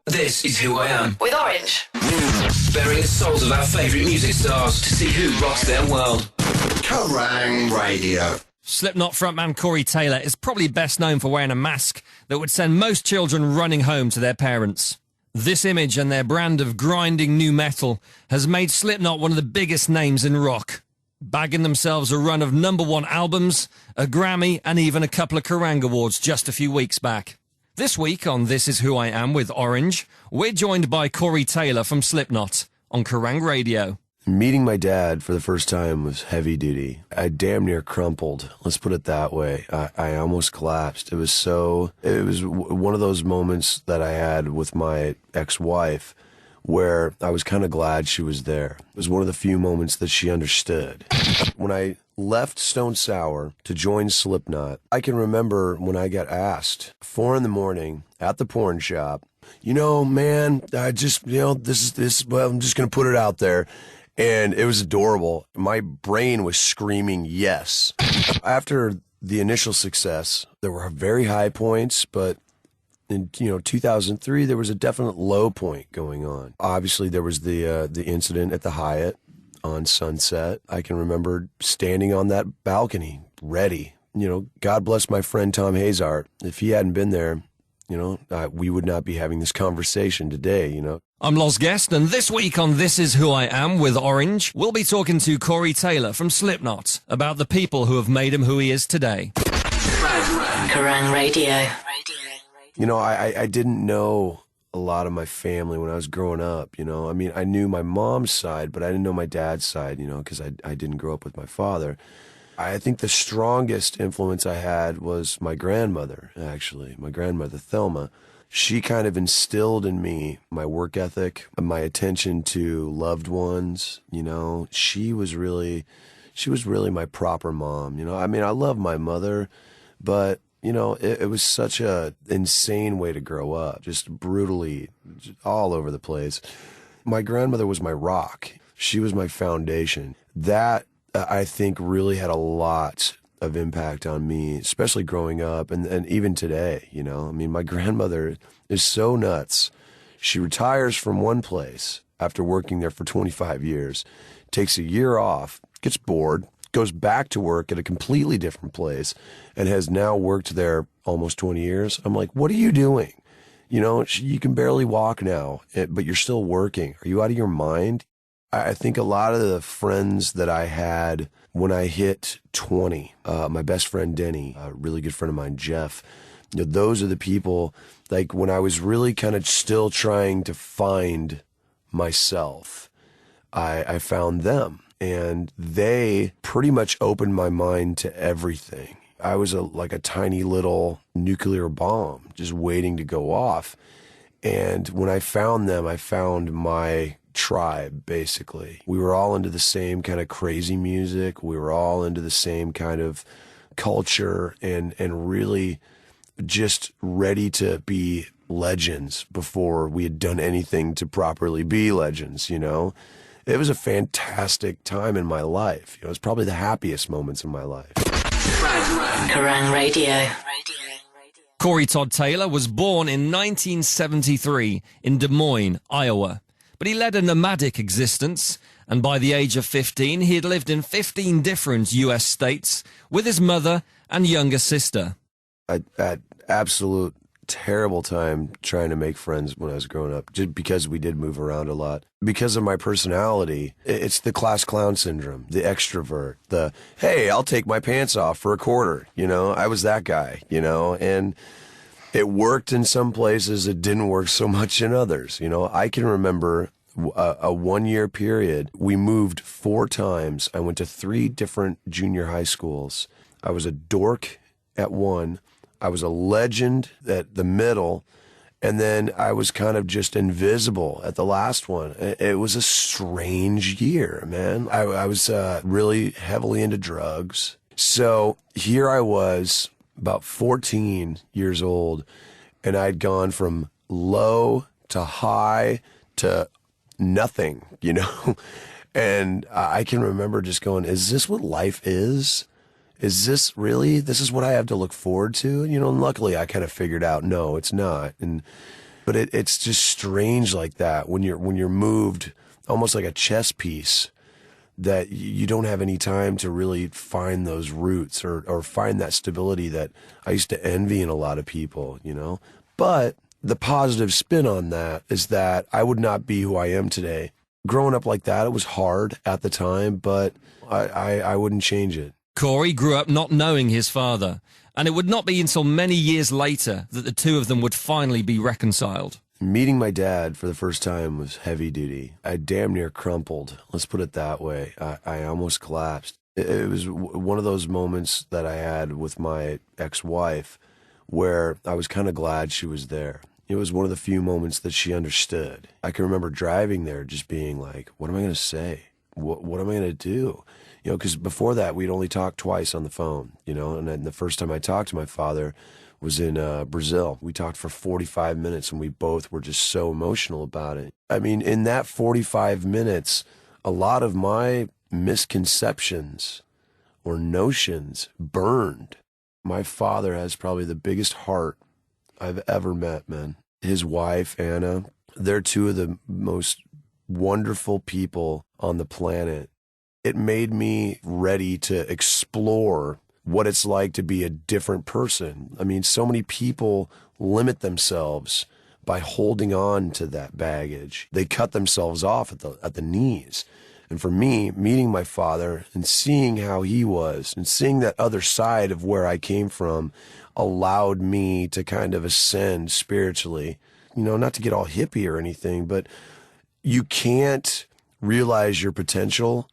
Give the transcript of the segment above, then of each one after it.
This is Who I Am. With Orange. Burying the souls of our favourite music stars to see who rocks their world. Kerrang Radio. Slipknot frontman Corey Taylor is probably best known for wearing a mask that would send most children running home to their parents. This image and their brand of grinding new metal has made Slipknot one of the biggest names in rock, bagging themselves a run of #1 albums, a Grammy, and even a couple of Kerrang awards just a few weeks back. This week on This Is Who I Am with Orange, we're joined by Corey Taylor from Slipknot on Kerrang Radio. Meeting my dad for the first time was heavy duty. I damn near crumpled. Let's put it that way. I almost collapsed. It was one of those moments that I had with my ex-wife where I was kind of glad she was there. It was one of the few moments that she understood. When I left Stone Sour to join Slipknot, I can remember when I got asked, 4 a.m. at the porn shop, man, I'm just going to put it out there. And it was adorable. My brain was screaming yes. After the initial success, there were very high points, but in 2003, there was a definite low point going on. Obviously, there was the incident at the Hyatt on Sunset. I can remember standing on that balcony, ready. God bless my friend Tom Hazart. If he hadn't been there, we would not be having this conversation today, I'm Los Guest, and this week on This Is Who I Am with Orange, we'll be talking to Corey Taylor from Slipknot about the people who have made him who he is today. Kerrang Radio. I didn't know a lot of my family when I was growing up, I knew my mom's side, but I didn't know my dad's side, because I didn't grow up with my father. I think the strongest influence I had was my grandmother, actually, my grandmother, Thelma. She kind of instilled in me my work ethic, my attention to loved ones. She was really my proper mom. I love my mother, but it was such a insane way to grow up, just brutally, all over the place. My grandmother was my rock. She was my foundation. That I think really had a lot of impact on me, especially growing up and even today, my grandmother is so nuts. She retires from one place after working there for 25 years, takes a year off, gets bored, goes back to work at a completely different place, and has now worked there almost 20 years. I'm like, what are you doing? You can barely walk now, but you're still working. Are you out of your mind? I think a lot of the friends that I had when I hit 20, my best friend Denny, a really good friend of mine, Jeff, those are the people, like when I was really kind of still trying to find myself, I found them. And they pretty much opened my mind to everything. I was like a tiny little nuclear bomb just waiting to go off. And when I found them, I found my tribe, basically. We were all into the same kind of crazy music. We were all into the same kind of culture and really just ready to be legends before we had done anything to properly be legends, It was a fantastic time in my life. It was probably the happiest moments in my life. Kerrang Radio. Corey Todd Taylor was born in 1973 in Des Moines, Iowa. But he led a nomadic existence, and by the age of 15, he had lived in 15 different U.S. states with his mother and younger sister. I had absolute terrible time trying to make friends when I was growing up, just because we did move around a lot. Because of my personality, it's the class clown syndrome, the extrovert, the, hey, I'll take my pants off for a quarter, I was that guy, and it worked in some places, it didn't work so much in others. I can remember a 1-year period. We moved 4 times. I went to 3 different junior high schools. I was a dork at one. I was a legend at the middle. And then I was kind of just invisible at the last one. It was a strange year, man. I was really heavily into drugs. So here I was, about 14 years old, and I'd gone from low to high to nothing, And I can remember just going, is this what life is? Is this really, this is what I have to look forward to? And luckily I kind of figured out, no, it's not. And But it's just strange like that when you're moved almost like a chess piece, that you don't have any time to really find those roots or find that stability that I used to envy in a lot of people, you know? But the positive spin on that is that I would not be who I am today. Growing up like that, it was hard at the time, but I wouldn't change it. Corey grew up not knowing his father, and it would not be until many years later that the two of them would finally be reconciled. Meeting my dad for the first time was heavy duty. I damn near crumpled. Let's put it that way. I almost collapsed. It was one of those moments that I had with my ex-wife where I was kind of glad she was there. It was one of the few moments that she understood. I can remember driving there just being like, what am I going to say? What am I going to do? You know, because before that, we'd only talked twice on the phone, you know, and then the first time I talked to my father was in Brazil. We talked for 45 minutes, and we both were just so emotional about it. I mean, in that 45 minutes, a lot of my misconceptions or notions burned. My father has probably the biggest heart I've ever met, man. His wife, Anna, they're two of the most wonderful people on the planet. It made me ready to explore what it's like to be a different person. I mean, so many people limit themselves by holding on to that baggage. They cut themselves off at the knees. And for me, meeting my father and seeing how he was and seeing that other side of where I came from allowed me to kind of ascend spiritually. You know, not to get all hippie or anything, but you can't realize your potential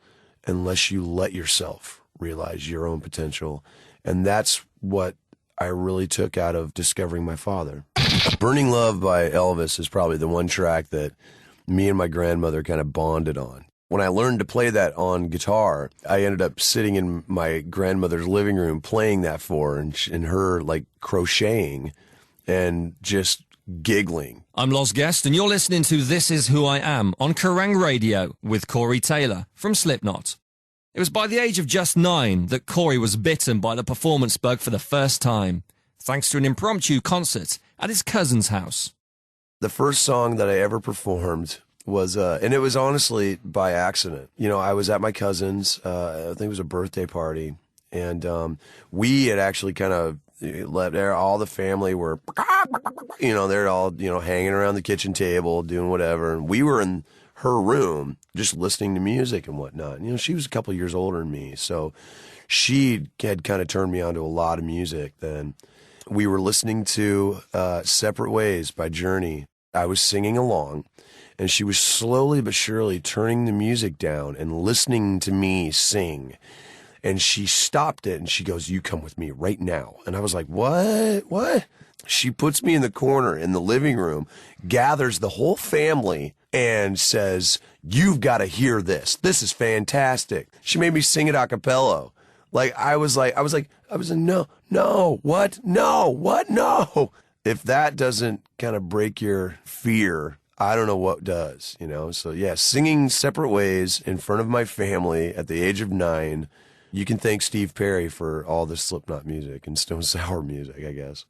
unless you let yourself realize your own potential. And that's what I really took out of discovering my father. Burning Love by Elvis is probably the one track that me and my grandmother kind of bonded on. When I learned to play that on guitar, I ended up sitting in my grandmother's living room playing that for her, and her like crocheting and just giggling. I'm Loz Guest, and you're listening to This Is Who I Am on Kerrang Radio with Corey Taylor from Slipknot. It was by the age of just 9 that Corey was bitten by the performance bug for the first time, thanks to an impromptu concert at his cousin's house. The first song that I ever performed was, and it was honestly by accident. You know, I was at my cousin's, I think it was a birthday party, and we had actually kind of left there. All the family were, you know, they're all, you know, hanging around the kitchen table, doing whatever, and we were in her room just listening to music and whatnot. You know, she was a couple of years older than me, so she had kind of turned me on to a lot of music then. We were listening to Separate Ways by Journey. I was singing along, and she was slowly but surely turning the music down and listening to me sing. And she stopped it, and she goes, "You come with me right now." And I was like, what? She puts me in the corner in the living room, gathers the whole family, and says, "You've got to hear this. This is fantastic." She made me sing it a cappella. I was like, no, what? No. If that doesn't kind of break your fear, I don't know what does, you know? So yeah, singing Separate Ways in front of my family at the age of 9. You can thank Steve Perry for all the Slipknot music and Stone Sour music, I guess.